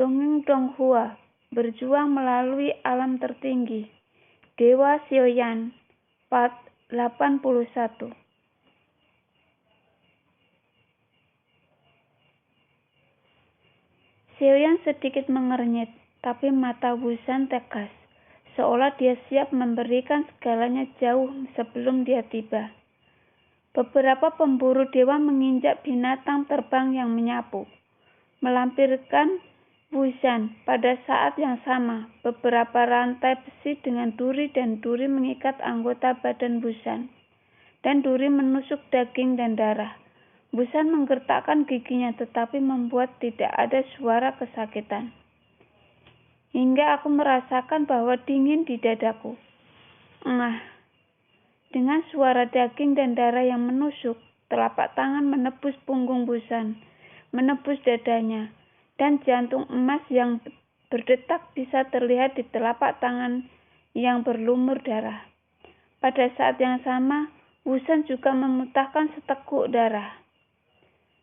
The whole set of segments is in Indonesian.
Dongeng Donghua, berjuang melalui alam tertinggi. Dewa Xiaoyan, part 81. Xiaoyan sedikit mengernyit, tapi mata Wusan tegas, seolah dia siap memberikan segalanya jauh sebelum dia tiba. Beberapa pemburu dewa menginjak binatang terbang yang menyapu, melampirkan Wusan. Pada saat yang sama, beberapa rantai besi dengan duri dan duri mengikat anggota badan Wusan, dan duri menusuk daging dan darah. Wusan menggertakkan giginya, tetapi membuat tidak ada suara kesakitan. Hingga aku merasakan bahwa dingin di dadaku. Dengan suara daging dan darah yang menusuk, telapak tangan menebus punggung Wusan, menebus dadanya, dan jantung emas yang berdetak bisa terlihat di telapak tangan yang berlumur darah. Pada saat yang sama, Wusan juga memuntahkan seteguk darah.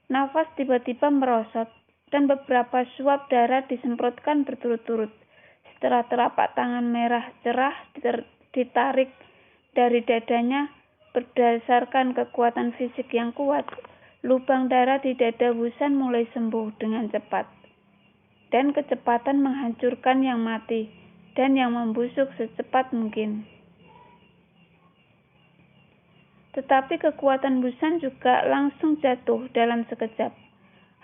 Nafas tiba-tiba merosot, dan beberapa suap darah disemprotkan berturut-turut. Setelah telapak tangan merah cerah ditarik dari dadanya berdasarkan kekuatan fisik yang kuat, lubang darah di dada Wusan mulai sembuh dengan cepat, dan kecepatan menghancurkan yang mati dan yang membusuk secepat mungkin. Tetapi kekuatan Wusan juga langsung jatuh dalam sekejap.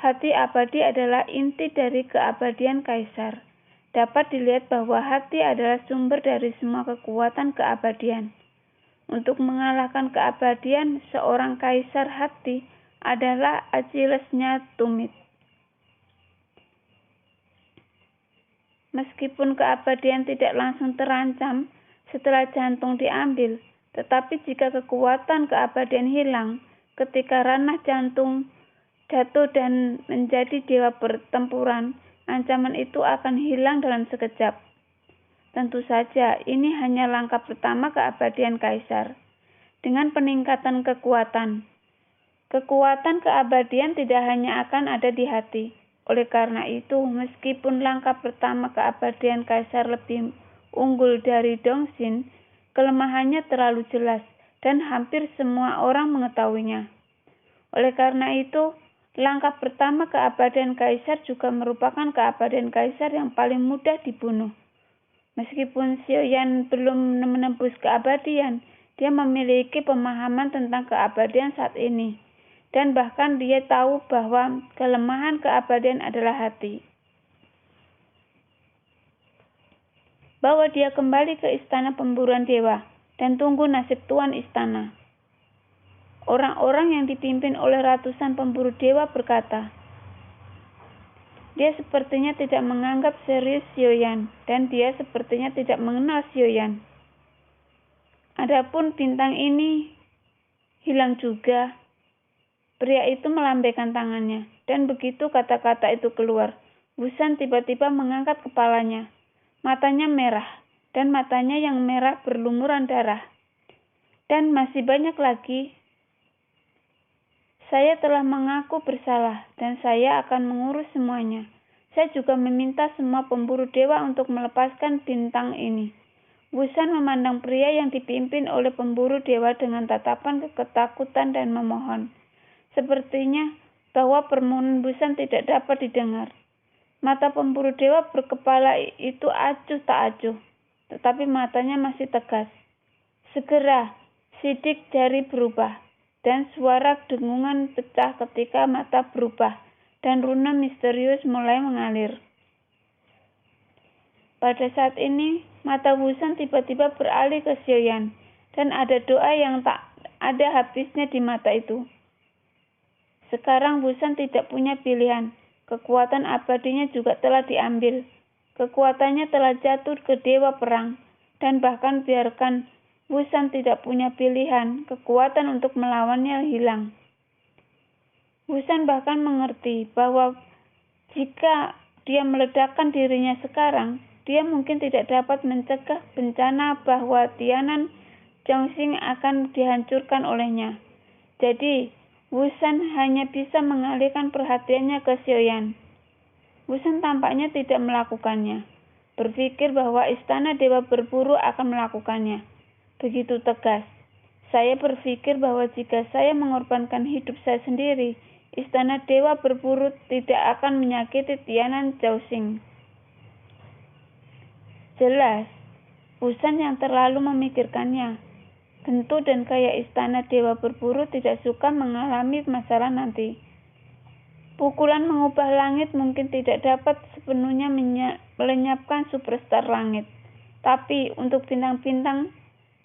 Hati abadi adalah inti dari keabadian kaisar. Dapat dilihat bahwa hati adalah sumber dari semua kekuatan keabadian. Untuk mengalahkan keabadian, seorang kaisar hati adalah Achillesnya tumit. Meskipun keabadian tidak langsung terancam setelah jantung diambil, tetapi jika kekuatan keabadian hilang ketika ranah jantung jatuh dan menjadi dewa pertempuran, ancaman itu akan hilang dalam sekejap. Tentu saja, ini hanya langkah pertama keabadian kaisar. Dengan peningkatan kekuatan keabadian tidak hanya akan ada di hati. Oleh karena itu, meskipun langkah pertama keabadian kaisar lebih unggul dari Dongxin, kelemahannya terlalu jelas dan hampir semua orang mengetahuinya. Oleh karena itu, langkah pertama keabadian kaisar juga merupakan keabadian kaisar yang paling mudah dibunuh. Meskipun Xiaoyan belum menembus keabadian, dia memiliki pemahaman tentang keabadian saat ini, dan bahkan dia tahu bahwa kelemahan keabadian adalah hati. Bawa dia kembali ke istana pemburuan dewa dan tunggu nasib tuan istana. Orang-orang yang dipimpin oleh ratusan pemburu dewa berkata, dia sepertinya tidak menganggap serius Xiaoyan, dan dia sepertinya tidak mengenal Xiaoyan. Adapun bintang ini hilang juga. Pria itu melambaikan tangannya, dan begitu kata-kata itu keluar, Wusan tiba-tiba mengangkat kepalanya. Matanya merah, dan matanya yang merah berlumuran darah. Dan masih banyak lagi. Saya telah mengaku bersalah, dan saya akan mengurus semuanya. Saya juga meminta semua pemburu dewa untuk melepaskan bintang ini. Wusan memandang pria yang dipimpin oleh pemburu dewa dengan tatapan ketakutan dan memohon. Sepertinya bahwa permohonan Wusan tidak dapat didengar. Mata pemburu dewa berkepala itu acuh tak acuh, tetapi matanya masih tegas. Segera, sidik jari berubah, dan suara dengungan pecah ketika mata berubah, dan runa misterius mulai mengalir. Pada saat ini, mata Wusan tiba-tiba beralih ke Xiaoyan, dan ada doa yang tak ada habisnya di mata itu. Sekarang Wusan tidak punya pilihan. Kekuatan abadinya juga telah diambil. Kekuatannya telah jatuh ke dewa perang, dan bahkan biarkan Wusan tidak punya pilihan, kekuatan untuk melawannya hilang. Wusan bahkan mengerti bahwa jika dia meledakkan dirinya sekarang, dia mungkin tidak dapat mencegah bencana bahwa Tianan Zhongxing akan dihancurkan olehnya. Jadi, Wusan hanya bisa mengalihkan perhatiannya ke Xiaoyan. Wusan tampaknya tidak melakukannya. Berpikir bahwa istana dewa berburu akan melakukannya. Begitu tegas. Saya berpikir bahwa jika saya mengorbankan hidup saya sendiri, istana dewa berburu tidak akan menyakiti Tianan Zhaoxing. Jelas, Wusan yang terlalu memikirkannya. Bentuk dan gaya istana dewa berburu tidak suka mengalami masalah nanti. Pukulan mengubah langit mungkin tidak dapat sepenuhnya melenyapkan superstar langit. Tapi untuk bintang-bintang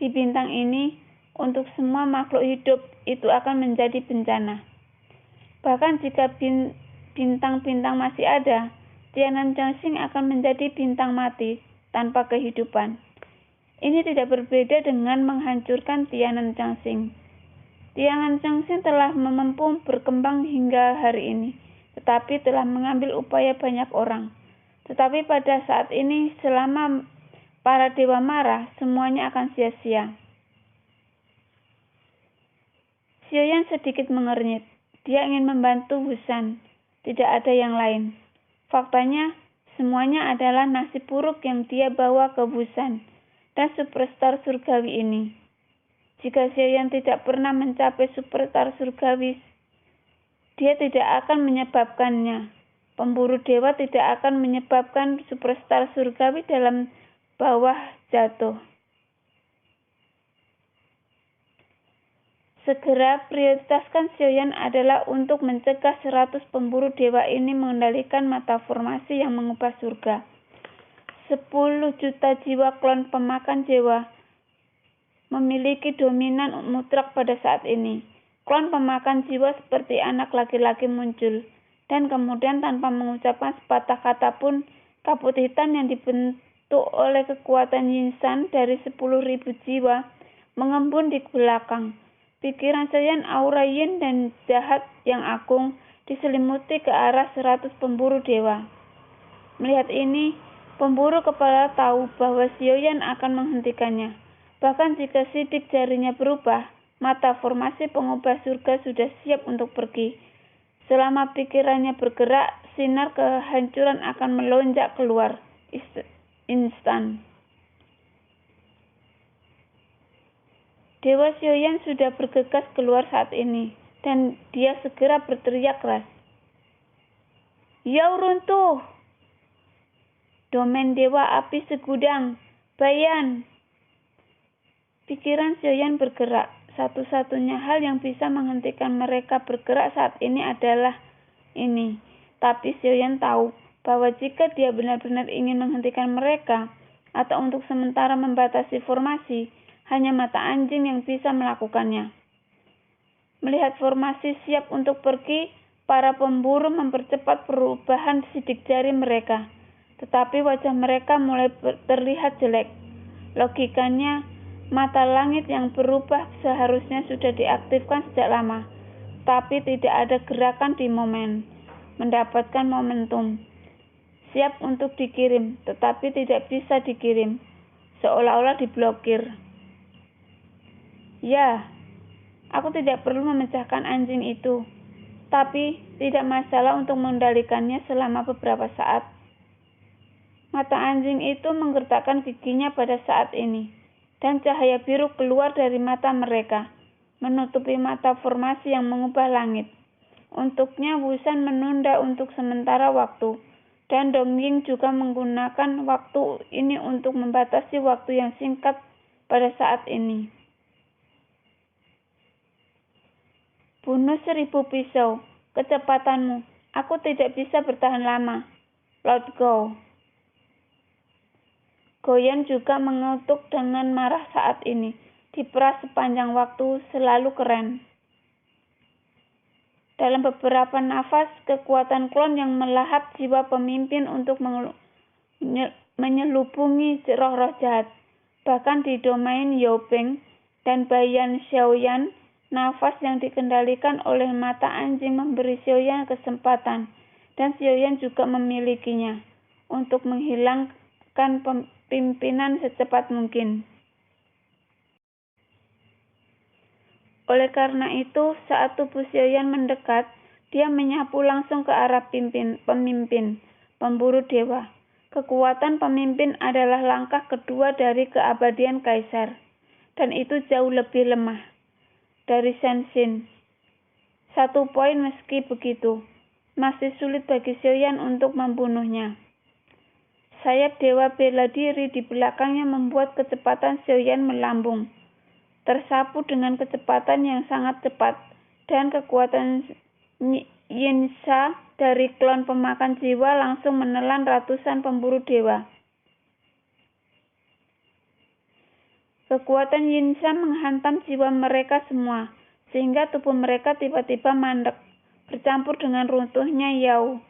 di bintang ini, untuk semua makhluk hidup itu akan menjadi bencana. Bahkan jika bintang-bintang masih ada, Tianan Zhaoxing akan menjadi bintang mati tanpa kehidupan. Ini tidak berbeda dengan menghancurkan Tianan Zhaoxing. Tianan Zhaoxing telah mampu berkembang hingga hari ini, tetapi telah mengambil upaya banyak orang. Tetapi pada saat ini, selama para dewa marah, semuanya akan sia-sia. Xiaoyan sedikit mengernyit. Dia ingin membantu Wusan. Tidak ada yang lain. Faktanya, semuanya adalah nasib buruk yang dia bawa ke Wusan dan superstar surgawi ini. Jika Xiaoyan tidak pernah mencapai superstar surgawi, dia tidak akan menyebabkannya. Pemburu dewa tidak akan menyebabkan superstar surgawi dalam bawah jatuh. Segera prioritaskan Xiaoyan adalah untuk mencegah 100 pemburu dewa ini mengendalikan mata formasi yang mengubah surga. 10 juta jiwa klon pemakan jiwa memiliki dominan mutlak pada saat ini. Klon pemakan jiwa seperti anak laki-laki muncul, dan kemudian tanpa mengucapkan sepatah kata pun, kabut hitam yang dibentuk oleh kekuatan Yinsan dari 10.000 jiwa mengembun di belakang. Pikiran Xiaoyan aura yin dan jahat yang agung diselimuti ke arah 100 pemburu dewa. Melihat ini, pemburu kepala tahu bahwa Xiaoyan akan menghentikannya. Bahkan jika sidik jarinya berubah, mata formasi pengubah surga sudah siap untuk pergi. Selama pikirannya bergerak, sinar kehancuran akan melonjak keluar instan. Dewa Xiaoyan sudah bergegas keluar saat ini, dan dia segera berteriak keras. Yao runtuh! Domain Dewa Api Segudang, Bayan! Pikiran Xiaoyan bergerak. Satu-satunya hal yang bisa menghentikan mereka bergerak saat ini adalah ini. Tapi Xiaoyan tahu bahwa jika dia benar-benar ingin menghentikan mereka, atau untuk sementara membatasi formasi, hanya mata anjing yang bisa melakukannya. Melihat formasi siap untuk pergi, para pemburu mempercepat perubahan sidik jari mereka. Tetapi wajah mereka mulai terlihat jelek. Logikanya, mata langit yang berubah seharusnya sudah diaktifkan sejak lama, tapi tidak ada gerakan di momen, mendapatkan momentum. Siap untuk dikirim, tetapi tidak bisa dikirim, seolah-olah diblokir. Ya, aku tidak perlu memecahkan anjing itu, tapi tidak masalah untuk mengendalikannya selama beberapa saat. Mata anjing itu menggertakkan giginya pada saat ini, dan cahaya biru keluar dari mata mereka, menutupi mata formasi yang mengubah langit. Untuknya Wusan menunda untuk sementara waktu, dan Dongying juga menggunakan waktu ini untuk membatasi waktu yang singkat pada saat ini. Bunuh 1000 pisau, kecepatanmu, aku tidak bisa bertahan lama. Lord Go. Goyan juga mengutuk dengan marah saat ini. Diperas sepanjang waktu selalu keren. Dalam beberapa nafas, kekuatan klon yang melahap jiwa pemimpin untuk menyelubungi roh-roh jahat. Bahkan di domain Yaobeng dan Bayan Xiaoyan, nafas yang dikendalikan oleh mata anjing memberi Xiaoyan kesempatan, dan Xiaoyan juga memilikinya, untuk menghilangkan pimpinan secepat mungkin. Oleh karena itu, saat tubuh Xiaoyan mendekat, dia menyapu langsung ke arah pemimpin. pemburu dewa. Kekuatan pemimpin adalah langkah kedua dari keabadian kaisar, dan itu jauh lebih lemah dari Senshin. 1 poin meski begitu, masih sulit bagi Xiaoyan untuk membunuhnya. Sayap dewa bela diri di belakangnya membuat kecepatan Xiaoyan melambung, tersapu dengan kecepatan yang sangat cepat, dan kekuatan Yinsha dari klon pemakan jiwa langsung menelan ratusan pemburu dewa. Kekuatan Yinsha menghantam jiwa mereka semua, sehingga tubuh mereka tiba-tiba mandek, bercampur dengan runtuhnya Yao.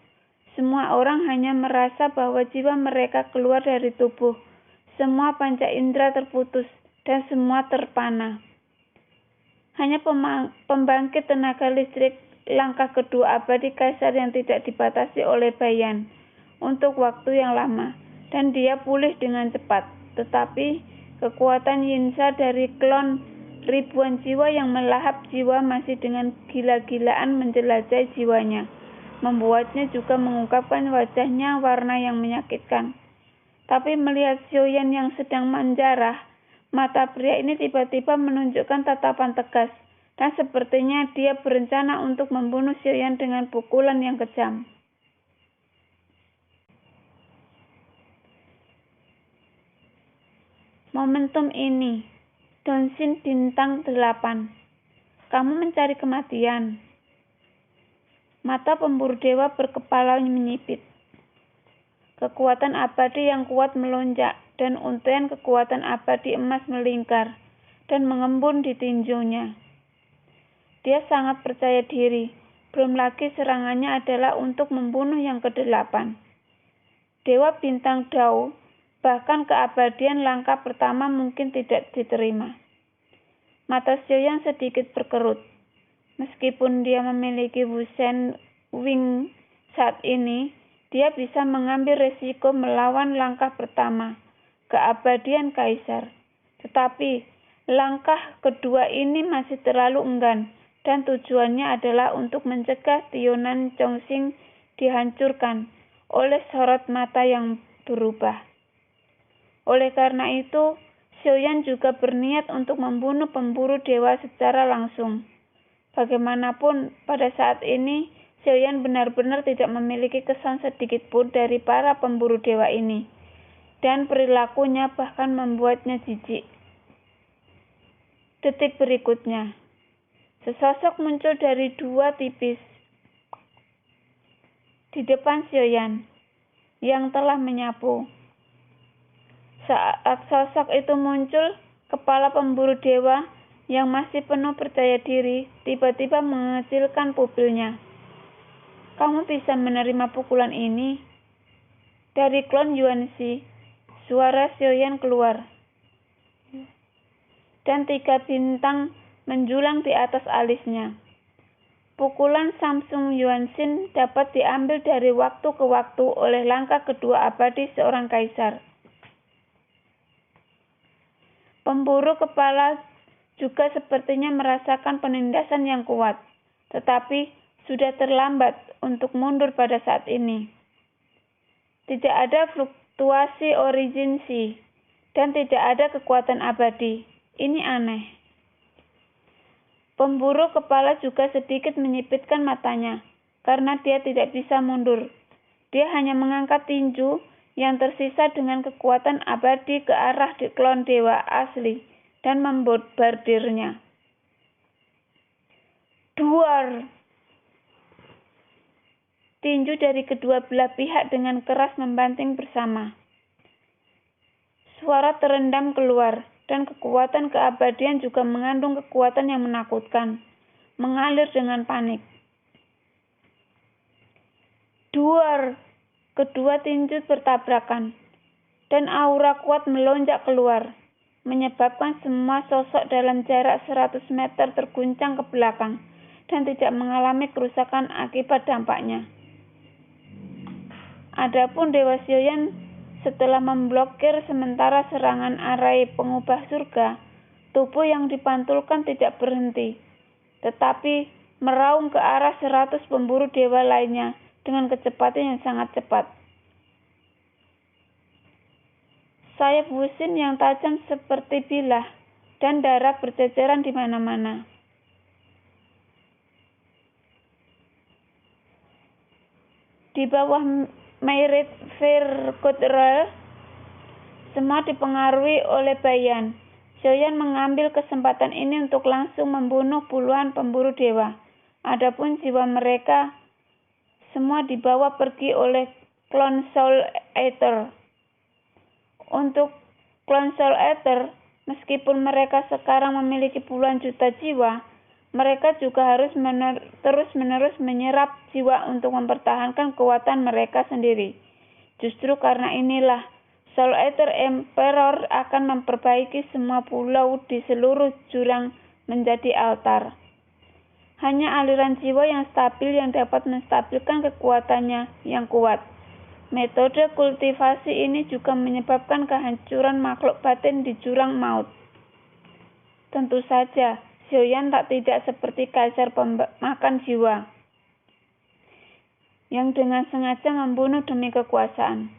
Semua orang hanya merasa bahwa jiwa mereka keluar dari tubuh. Semua panca indera terputus, dan semua terpana. Hanya pembangkit tenaga listrik langkah kedua abadi kaisar yang tidak dibatasi oleh Bayan untuk waktu yang lama, dan dia pulih dengan cepat. Tetapi kekuatan Yinsha dari klon ribuan jiwa yang melahap jiwa masih dengan gila-gilaan menjelajahi jiwanya, membuatnya juga mengungkapkan wajahnya warna yang menyakitkan. Tapi melihat Xiaoyan yang sedang menjarah, mata pria ini tiba-tiba menunjukkan tatapan tegas, dan sepertinya dia berencana untuk membunuh Xiaoyan dengan pukulan yang kejam. Momentum ini, Dongxin bintang 8. Kamu mencari kematian. Mata pemburu dewa berkepala menyipit. Kekuatan abadi yang kuat melonjak, dan untaian kekuatan abadi emas melingkar dan mengembun di tinjunya. Dia sangat percaya diri, belum lagi serangannya adalah untuk membunuh yang ke-8. Dewa bintang Dao, bahkan keabadian langkah pertama mungkin tidak diterima. Mata Xiaoyan sedikit berkerut. Meskipun dia memiliki Wushen Wing saat ini, dia bisa mengambil resiko melawan langkah pertama, keabadian kaisar. Tetapi langkah kedua ini masih terlalu enggan, dan tujuannya adalah untuk mencegah Tionan Chongqing dihancurkan oleh sorot mata yang berubah. Oleh karena itu, Xiaoyan juga berniat untuk membunuh pemburu dewa secara langsung. Bagaimanapun, pada saat ini, Xiaoyan benar-benar tidak memiliki kesan sedikit pun dari para pemburu dewa ini, dan perilakunya bahkan membuatnya jijik. Detik berikutnya, sesosok muncul dari dua tipis di depan Xiaoyan yang telah menyapu. Saat sosok itu muncul, kepala pemburu dewa yang masih penuh percaya diri tiba-tiba mengecilkan pupilnya. Kamu bisa menerima pukulan ini? Dari klon Yuanxi, suara Xiaoyan keluar, dan 3 bintang menjulang di atas alisnya. Pukulan Samsung Yuanxin dapat diambil dari waktu ke waktu oleh langkah kedua abadi seorang kaisar. Pemburu kepala juga sepertinya merasakan penindasan yang kuat, tetapi sudah terlambat untuk mundur pada saat ini. Tidak ada fluktuasi origin Shi, dan tidak ada kekuatan abadi. Ini aneh. Pemburu kepala juga sedikit menyipitkan matanya, karena dia tidak bisa mundur. Dia hanya mengangkat tinju yang tersisa dengan kekuatan abadi ke arah klon dewa asli dan membombardirnya. Duar! Tinju dari kedua belah pihak dengan keras membanting bersama. Suara terendam keluar, dan kekuatan keabadian juga mengandung kekuatan yang menakutkan, mengalir dengan panik. Duar! Kedua tinju bertabrakan, dan aura kuat melonjak keluar, menyebabkan semua sosok dalam jarak 100 meter terguncang ke belakang dan tidak mengalami kerusakan akibat dampaknya. Adapun Dewa Xiaoyan setelah memblokir sementara serangan arai pengubah surga, tubuh yang dipantulkan tidak berhenti, tetapi meraung ke arah 100 pemburu dewa lainnya dengan kecepatan yang sangat cepat. sayap Wusin yang tajam seperti bilah, dan darah berceceran di mana-mana. Di bawah Meirit Virgotral, semua dipengaruhi oleh Bayan. Xiaoyan mengambil kesempatan ini untuk langsung membunuh puluhan pemburu dewa. Adapun jiwa mereka semua dibawa pergi oleh klon Soul Eater. Untuk klon Soul Eater, meskipun mereka sekarang memiliki puluhan juta jiwa, mereka juga harus terus-menerus menyerap jiwa untuk mempertahankan kekuatan mereka sendiri. Justru karena inilah, Soul Eater Emperor akan memperbaiki semua pulau di seluruh jurang menjadi altar. Hanya aliran jiwa yang stabil yang dapat menstabilkan kekuatannya yang kuat. Metode kultivasi ini juga menyebabkan kehancuran makhluk batin di jurang maut. Tentu saja, Xiaoyan tidak seperti kaisar pemakan jiwa yang dengan sengaja membunuh demi kekuasaan.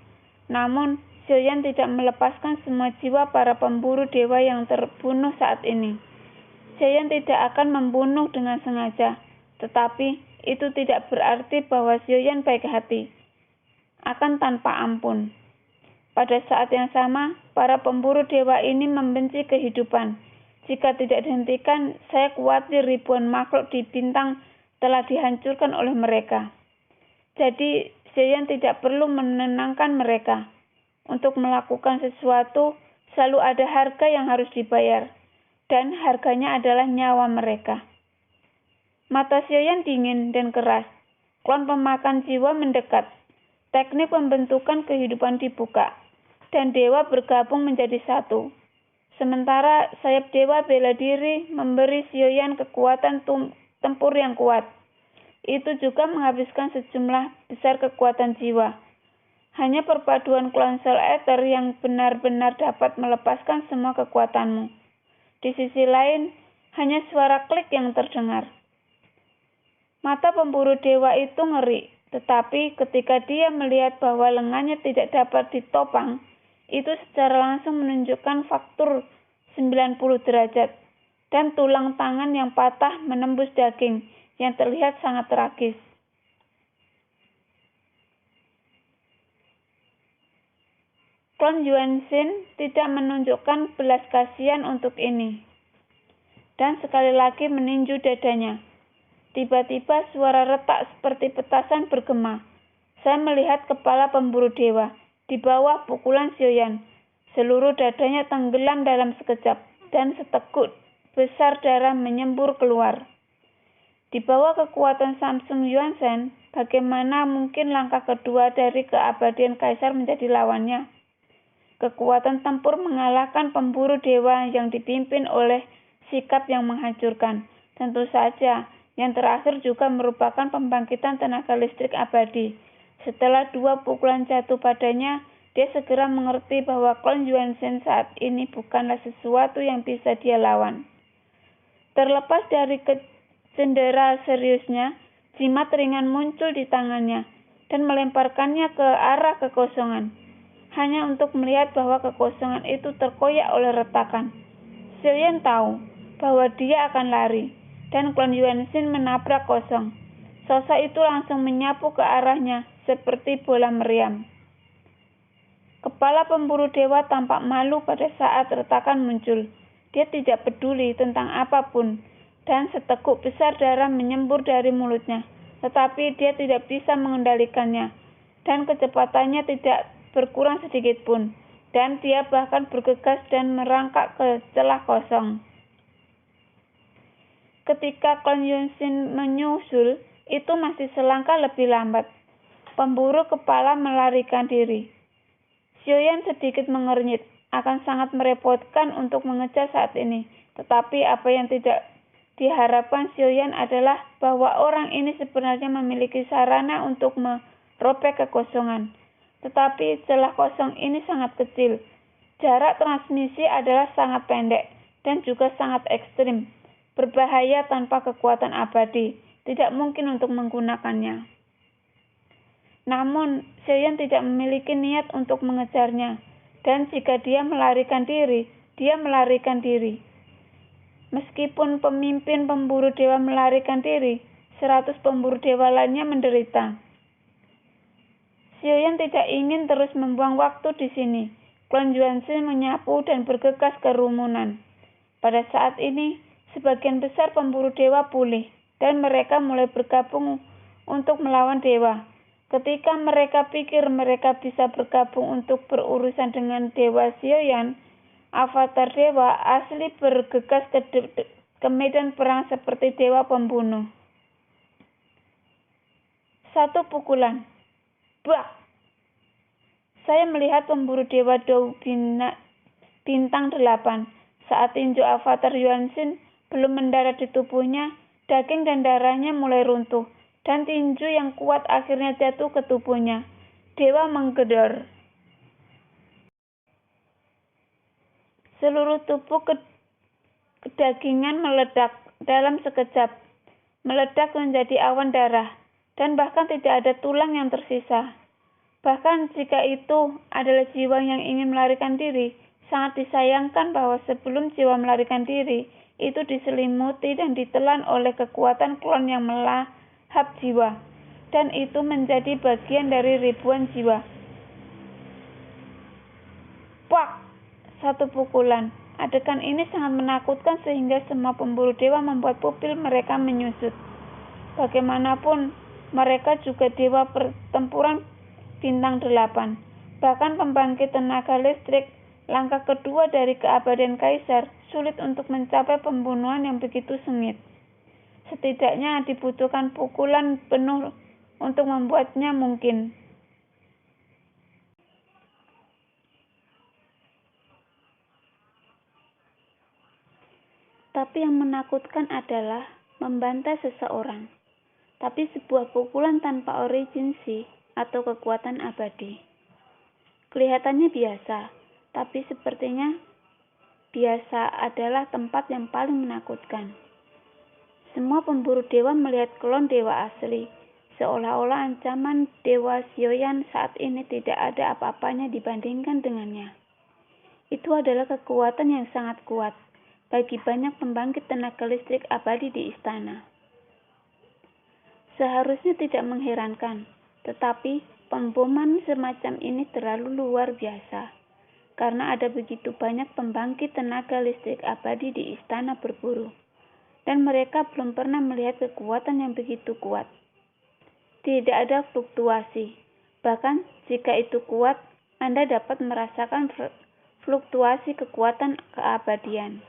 Namun, Xiaoyan tidak melepaskan semua jiwa para pemburu dewa yang terbunuh saat ini. Xiaoyan tidak akan membunuh dengan sengaja, tetapi itu tidak berarti bahwa Xiaoyan baik hati, akan tanpa ampun. Pada saat yang sama, para pemburu dewa ini membenci kehidupan. Jika tidak dihentikan, saya khawatir ribuan makhluk di bintang telah dihancurkan oleh mereka. Jadi, Xiaoyan tidak perlu menenangkan mereka. Untuk melakukan sesuatu, selalu ada harga yang harus dibayar, dan harganya adalah nyawa mereka. Mata Xiaoyan dingin dan keras. Klon pemakan jiwa mendekat. Teknik pembentukan kehidupan dibuka, dan dewa bergabung menjadi satu. Sementara sayap dewa bela diri memberi Xiaoyan kekuatan tempur yang kuat. Itu juga menghabiskan sejumlah besar kekuatan jiwa. Hanya perpaduan klon Soul Eater yang benar-benar dapat melepaskan semua kekuatanmu. Di sisi lain, hanya suara klik yang terdengar. Mata pemburu dewa itu ngeri, tetapi ketika dia melihat bahwa lengannya tidak dapat ditopang, itu secara langsung menunjukkan faktur 90 derajat, dan tulang tangan yang patah menembus daging yang terlihat sangat tragis. Klon Yuanxin tidak menunjukkan belas kasihan untuk ini, dan sekali lagi meninju dadanya. Tiba-tiba suara retak seperti petasan bergema. Saya melihat kepala pemburu dewa di bawah pukulan Xiaoyan. Seluruh dadanya tenggelam dalam sekejap, dan seteguk besar darah menyembur keluar. Di bawah kekuatan Samsung Yuanxin, bagaimana mungkin langkah kedua dari keabadian kaisar menjadi lawannya? Kekuatan tempur mengalahkan pemburu dewa yang dipimpin oleh sikap yang menghancurkan. Tentu saja, yang terakhir juga merupakan pembangkitan tenaga listrik abadi. Setelah 2 pukulan jatuh padanya, dia segera mengerti bahwa klon Yuanxin saat ini bukanlah sesuatu yang bisa dia lawan. Terlepas dari cendera seriusnya, jimat ringan muncul di tangannya dan melemparkannya ke arah kekosongan, hanya untuk melihat bahwa kekosongan itu terkoyak oleh retakan. Xiaoyan tahu bahwa dia akan lari, dan klon Yuanxin menabrak kosong. Sosok itu langsung menyapu ke arahnya seperti bola meriam. Kepala pemburu dewa tampak malu pada saat retakan muncul. Dia tidak peduli tentang apapun, dan seteguk besar darah menyembur dari mulutnya. Tetapi dia tidak bisa mengendalikannya, dan kecepatannya tidak berkurang sedikit pun, dan dia bahkan bergegas dan merangkak ke celah kosong. Ketika klon Yuanxin menyusul, itu masih selangkah lebih lambat. Pemburu kepala melarikan diri. Xiaoyan sedikit mengernyit. Akan sangat merepotkan untuk mengejar saat ini. Tetapi apa yang tidak diharapkan Xiaoyan adalah bahwa orang ini sebenarnya memiliki sarana untuk merobek kekosongan. Tetapi celah kosong ini sangat kecil. Jarak transmisi adalah sangat pendek dan juga sangat ekstrim. Berbahaya tanpa kekuatan abadi. Tidak mungkin untuk menggunakannya. Namun, Xiaoyan tidak memiliki niat untuk mengejarnya. Dan jika dia melarikan diri, dia melarikan diri. Meskipun pemimpin pemburu dewa melarikan diri, 100 pemburu dewa lainnya menderita. Xiaoyan tidak ingin terus membuang waktu di sini. Klan Yuanzhen menyapu dan bergegas ke kerumunan. Pada saat ini, sebagian besar pemburu dewa pulih, dan mereka mulai bergabung untuk melawan dewa. Ketika mereka pikir mereka bisa bergabung untuk berurusan dengan Dewa Xiaoyan, avatar dewa asli bergegas ke medan perang seperti dewa pembunuh. Satu pukulan. Bak! Saya melihat pemburu dewa Dou bintang 8. Saat tinju avatar Yuanzhen belum mendarat di tubuhnya, daging dan darahnya mulai runtuh, dan tinju yang kuat akhirnya jatuh ke tubuhnya. Dewa menggedor. Seluruh tubuh kedagingan meledak dalam sekejap, meledak menjadi awan darah, dan bahkan tidak ada tulang yang tersisa. Bahkan jika itu adalah jiwa yang ingin melarikan diri, sangat disayangkan bahwa sebelum jiwa melarikan diri, itu diselimuti dan ditelan oleh kekuatan klon yang melahap jiwa, dan itu menjadi bagian dari ribuan jiwa. Pak! Satu pukulan. Adegan ini sangat menakutkan sehingga semua pemburu dewa membuat pupil mereka menyusut. Bagaimanapun, mereka juga dewa pertempuran bintang 8. Bahkan pembangkit tenaga listrik, langkah kedua dari keabadian Kaisar, sulit untuk mencapai pembunuhan yang begitu sengit. Setidaknya dibutuhkan pukulan penuh untuk membuatnya mungkin. Tapi yang menakutkan adalah membantai seseorang. Tapi sebuah pukulan tanpa originsi atau kekuatan abadi. Kelihatannya biasa, tapi sepertinya biasa adalah tempat yang paling menakutkan. Semua pemburu dewa melihat klon dewa asli, seolah-olah ancaman Dewa Xiaoyan saat ini tidak ada apa-apanya dibandingkan dengannya. Itu adalah kekuatan yang sangat kuat bagi banyak pembangkit tenaga listrik abadi di istana. Seharusnya tidak mengherankan, tetapi pemboman semacam ini terlalu luar biasa, karena ada begitu banyak pembangkit tenaga listrik abadi di istana berburu, dan mereka belum pernah melihat kekuatan yang begitu kuat. Tidak ada fluktuasi, bahkan jika itu kuat, Anda dapat merasakan fluktuasi kekuatan keabadian.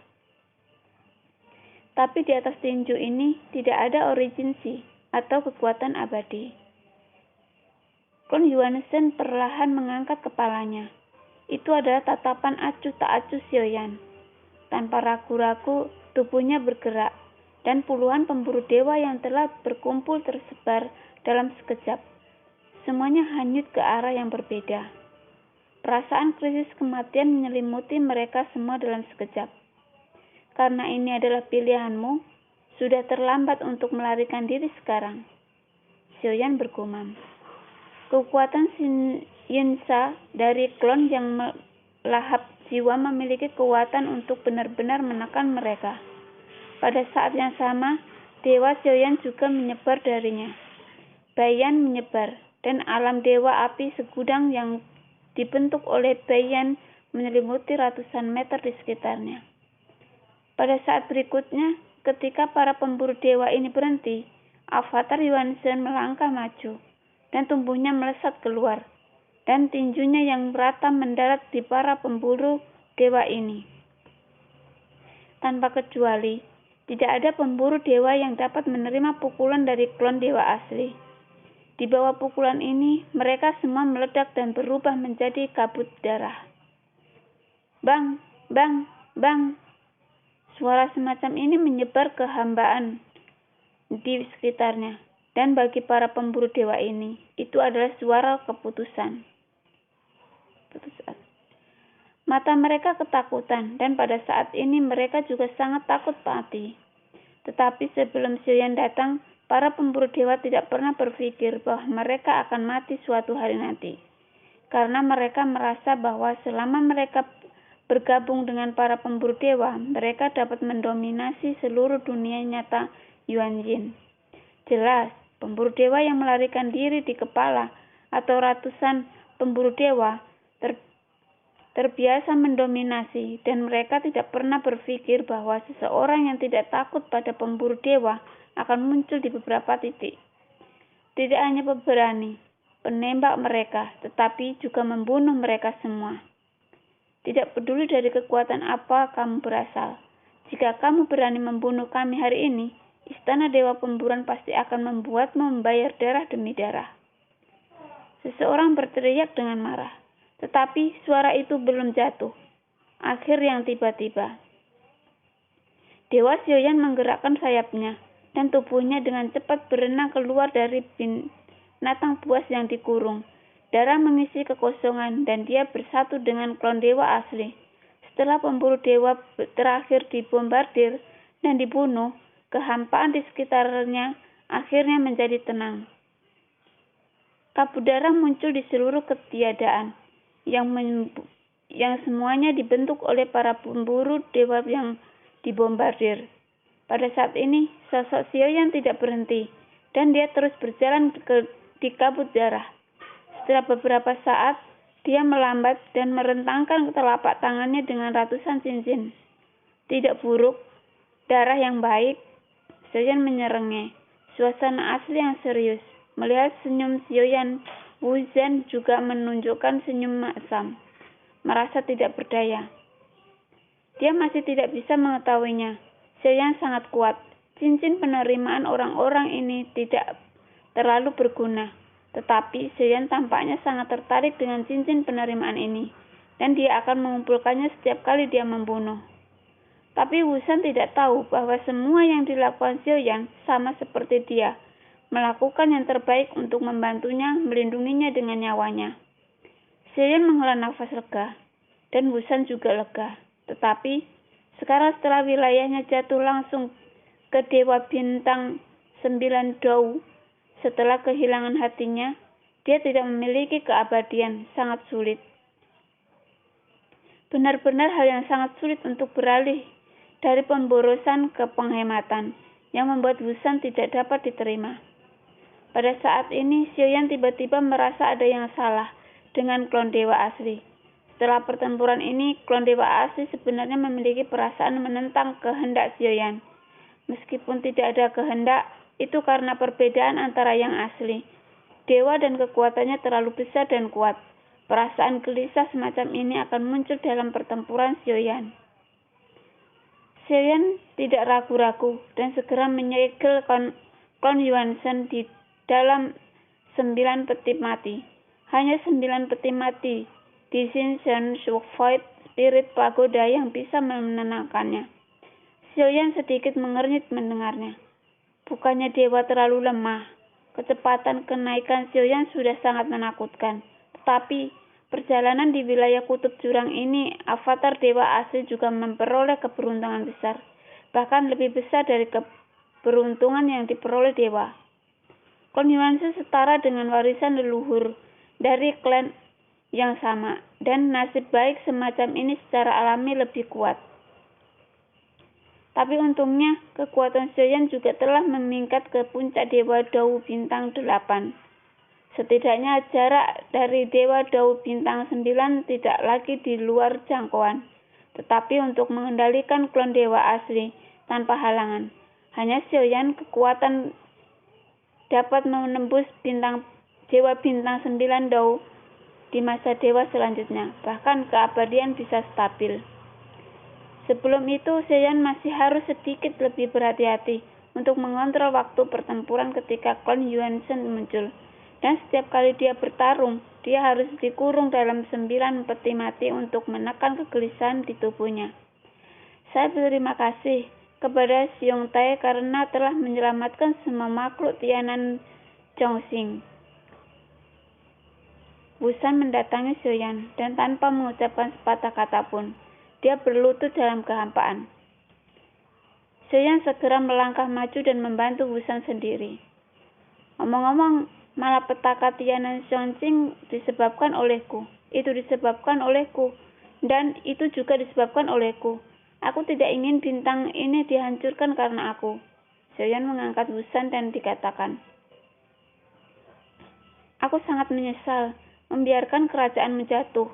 Tapi di atas tinju ini tidak ada originsi atau kekuatan abadi. Klon Yuanzhen perlahan mengangkat kepalanya. Itu adalah tatapan acuh tak acuh Xiaoyan. Tanpa ragu-ragu, tubuhnya bergerak, dan puluhan pemburu dewa yang telah berkumpul tersebar dalam sekejap. Semuanya hanyut ke arah yang berbeda. Perasaan krisis kematian menyelimuti mereka semua dalam sekejap. Karena ini adalah pilihanmu, sudah terlambat untuk melarikan diri sekarang. Xiaoyan bergumam. Kekuatan Yinsa dari klon yang melahap jiwa memiliki kekuatan untuk benar-benar menekan mereka. Pada saat yang sama, Dewa Xiaoyan juga menyebar darinya. Baiyan menyebar, dan alam dewa api segudang yang dibentuk oleh Baiyan menyelimuti ratusan meter di sekitarnya. Pada saat berikutnya, ketika para pemburu dewa ini berhenti, avatar Yuanzhen melangkah maju, dan tubuhnya melesat keluar, dan tinjunya yang rata mendarat di para pemburu dewa ini. Tanpa kecuali, tidak ada pemburu dewa yang dapat menerima pukulan dari klon dewa asli. Di bawah pukulan ini, mereka semua meledak dan berubah menjadi kabut darah. Bang, bang, bang. Suara semacam ini menyebar kehambaan di sekitarnya, dan bagi para pemburu dewa ini, itu adalah suara keputusan. Mata mereka ketakutan, dan pada saat ini mereka juga sangat takut mati. Tetapi sebelum Xiaoyan datang, para pemburu dewa tidak pernah berpikir bahwa mereka akan mati suatu hari nanti. karena mereka merasa bahwa selama mereka bergabung dengan para pemburu dewa, mereka dapat mendominasi seluruh dunia nyata Yuanjin. Jelas, pemburu dewa yang melarikan diri di kepala atau ratusan pemburu dewa terbiasa mendominasi, dan mereka tidak pernah berpikir bahwa seseorang yang tidak takut pada pemburu dewa akan muncul di beberapa titik. Tidak hanya pemberani, penembak mereka, tetapi juga membunuh mereka semua. Tidak peduli dari kekuatan apa kamu berasal. Jika kamu berani membunuh kami hari ini, istana dewa pemburuan pasti akan membuatmu membayar darah demi darah. Seseorang berteriak dengan marah, tetapi suara itu belum jatuh. Akhir yang tiba-tiba. Dewa Xiaoyan menggerakkan sayapnya, dan tubuhnya dengan cepat berenang keluar dari binatang buas yang dikurung. Darah mengisi kekosongan, dan dia bersatu dengan klon dewa asli. Setelah pemburu dewa terakhir dibombardir dan dibunuh, kehampaan di sekitarnya akhirnya menjadi tenang. Kabut darah muncul di seluruh ketiadaan, yang semuanya dibentuk oleh para pemburu dewa yang dibombardir. Pada saat ini, sosok Xiaoyan tidak berhenti, dan dia terus berjalan di kabut darah. Setelah beberapa saat, dia melambat dan merentangkan telapak tangannya dengan ratusan cincin. Tidak buruk, darah yang baik. Xiaoyan menyerengnya. Suasana asli yang serius. Melihat senyum Xiaoyan, Wu Zhen juga menunjukkan senyum masam, merasa tidak berdaya. Dia masih tidak bisa mengetahuinya. Xiaoyan sangat kuat. Cincin penerimaan orang-orang ini tidak terlalu berguna. Tetapi Xiaoyan tampaknya sangat tertarik dengan cincin penerimaan ini, dan dia akan mengumpulkannya setiap kali dia membunuh. Tapi Wu Zhen tidak tahu bahwa semua yang dilakukan Xiaoyan sama seperti dia, melakukan yang terbaik untuk membantunya, melindunginya dengan nyawanya. Xiaoyan menghela nafas lega, dan Wu Zhen juga lega. Tetapi sekarang setelah wilayahnya jatuh langsung ke Dewa Bintang 9 Dou, setelah kehilangan hatinya, dia tidak memiliki keabadian, sangat sulit. Benar-benar hal yang sangat sulit untuk beralih dari pemborosan ke penghematan, yang membuat Wu Zhen tidak dapat diterima. Pada saat ini, Xiaoyan tiba-tiba merasa ada yang salah dengan klon dewa asli. Setelah pertempuran ini, klon dewa asli sebenarnya memiliki perasaan menentang kehendak Xiaoyan. Meskipun tidak ada kehendak, itu karena perbedaan antara yang asli. Dewa dan kekuatannya terlalu besar dan kuat. Perasaan gelisah semacam ini akan muncul dalam pertempuran Xiaoyan. Xiaoyan tidak ragu-ragu dan segera menyegel klon Yuanzhen di dalam 9 peti mati. Hanya 9 peti mati di Xinzhen Void Spirit Pagoda yang bisa menenangkannya. Xiaoyan sedikit mengernyit mendengarnya. Bukannya dewa terlalu lemah. Kecepatan kenaikan Xiaoyan sudah sangat menakutkan. Tetapi perjalanan di wilayah kutub jurang ini, avatar dewa asli juga memperoleh keberuntungan besar. Bahkan lebih besar dari keberuntungan yang diperoleh dewa. Klon Yuanzhen setara dengan warisan leluhur dari klan yang sama, dan nasib baik semacam ini secara alami lebih kuat. Tapi untungnya, kekuatan Xiaoyan juga telah meningkat ke puncak Dewa Dou Bintang 8. Setidaknya jarak dari Dewa Dou Bintang 9 tidak lagi di luar jangkauan. Tetapi untuk mengendalikan klon dewa asli tanpa halangan, hanya Xiaoyan kekuatan dapat menembus Dewa Bintang 9 Dou di masa dewa selanjutnya. Bahkan keabadian bisa stabil. Sebelum itu, Xiaoyan masih harus sedikit lebih berhati-hati untuk mengontrol waktu pertempuran ketika klon Yuanzhen muncul. Dan setiap kali dia bertarung, dia harus dikurung dalam 9 peti mati untuk menekan kegelisahan di tubuhnya. Saya berterima kasih kepada Xiong Tai karena telah menyelamatkan semua makhluk Tianan Zhongxing. Wu Zhen mendatangi Xiaoyan, dan tanpa mengucapkan sepatah kata pun, dia berlutut dalam kehampaan. Xiaoyan segera melangkah maju dan membantu Wu Zhen sendiri. Omong-omong, Malapetaka Tianan Xiongqing disebabkan olehku. Itu disebabkan olehku. Dan itu juga disebabkan olehku. Aku tidak ingin bintang ini dihancurkan karena aku. Xiaoyan mengangkat busan dan dikatakan, aku sangat menyesal membiarkan kerajaan menjatuh.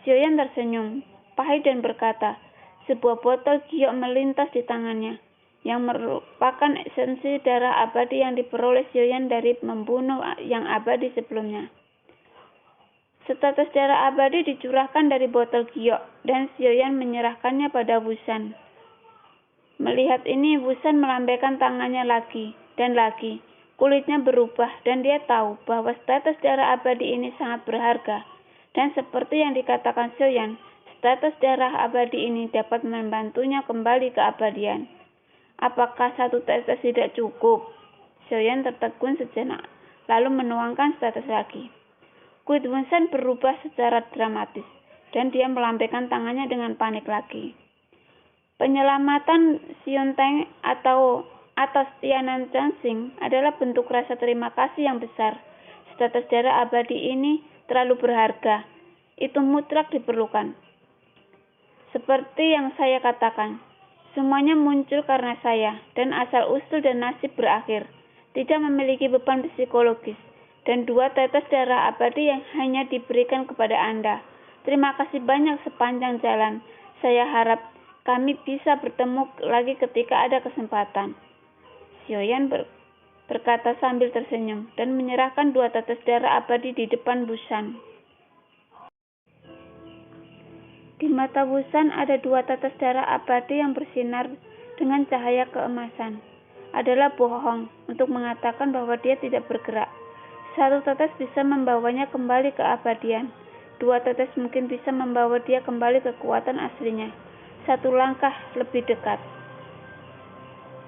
Xiaoyan tersenyum, pahit dan berkata, sebuah botol giok melintas di tangannya, yang merupakan esensi darah abadi yang diperoleh Xiaoyan dari membunuh yang abadi sebelumnya. Setetes darah abadi dicurahkan dari botol giok, dan Xiaoyan menyerahkannya pada Wusan. Melihat ini, Wusan melambaikan tangannya lagi, dan lagi. Kulitnya berubah, dan dia tahu bahwa setetes darah abadi ini sangat berharga. Dan seperti yang dikatakan Xiaoyan, setetes darah abadi ini dapat membantunya kembali ke abadian. Apakah satu tetes tidak cukup? Xiaoyan tertegun sejenak, lalu menuangkan setetes lagi. Kulit Wusan berubah secara dramatis, dan dia melambaikan tangannya dengan panik lagi. Penyelamatan Xiongteng atau atas Tianan Xiongqing adalah bentuk rasa terima kasih yang besar. Setetes darah abadi ini terlalu berharga. Itu mutlak diperlukan. Seperti yang saya katakan, semuanya muncul karena saya, dan asal-usul dan nasib berakhir. Tidak memiliki beban psikologis. Dan 2 tetes darah abadi yang hanya diberikan kepada Anda. Terima kasih banyak sepanjang jalan. Saya harap kami bisa bertemu lagi ketika ada kesempatan. Xiaoyan berkata sambil tersenyum dan menyerahkan 2 tetes darah abadi di depan Wusan. Di mata Wusan ada 2 tetes darah abadi yang bersinar dengan cahaya keemasan. Adalah bohong untuk mengatakan bahwa dia tidak bergerak. 1 tetes bisa membawanya kembali ke abadian. 2 tetes mungkin bisa membawa dia kembali ke kekuatan aslinya. 1 langkah lebih dekat.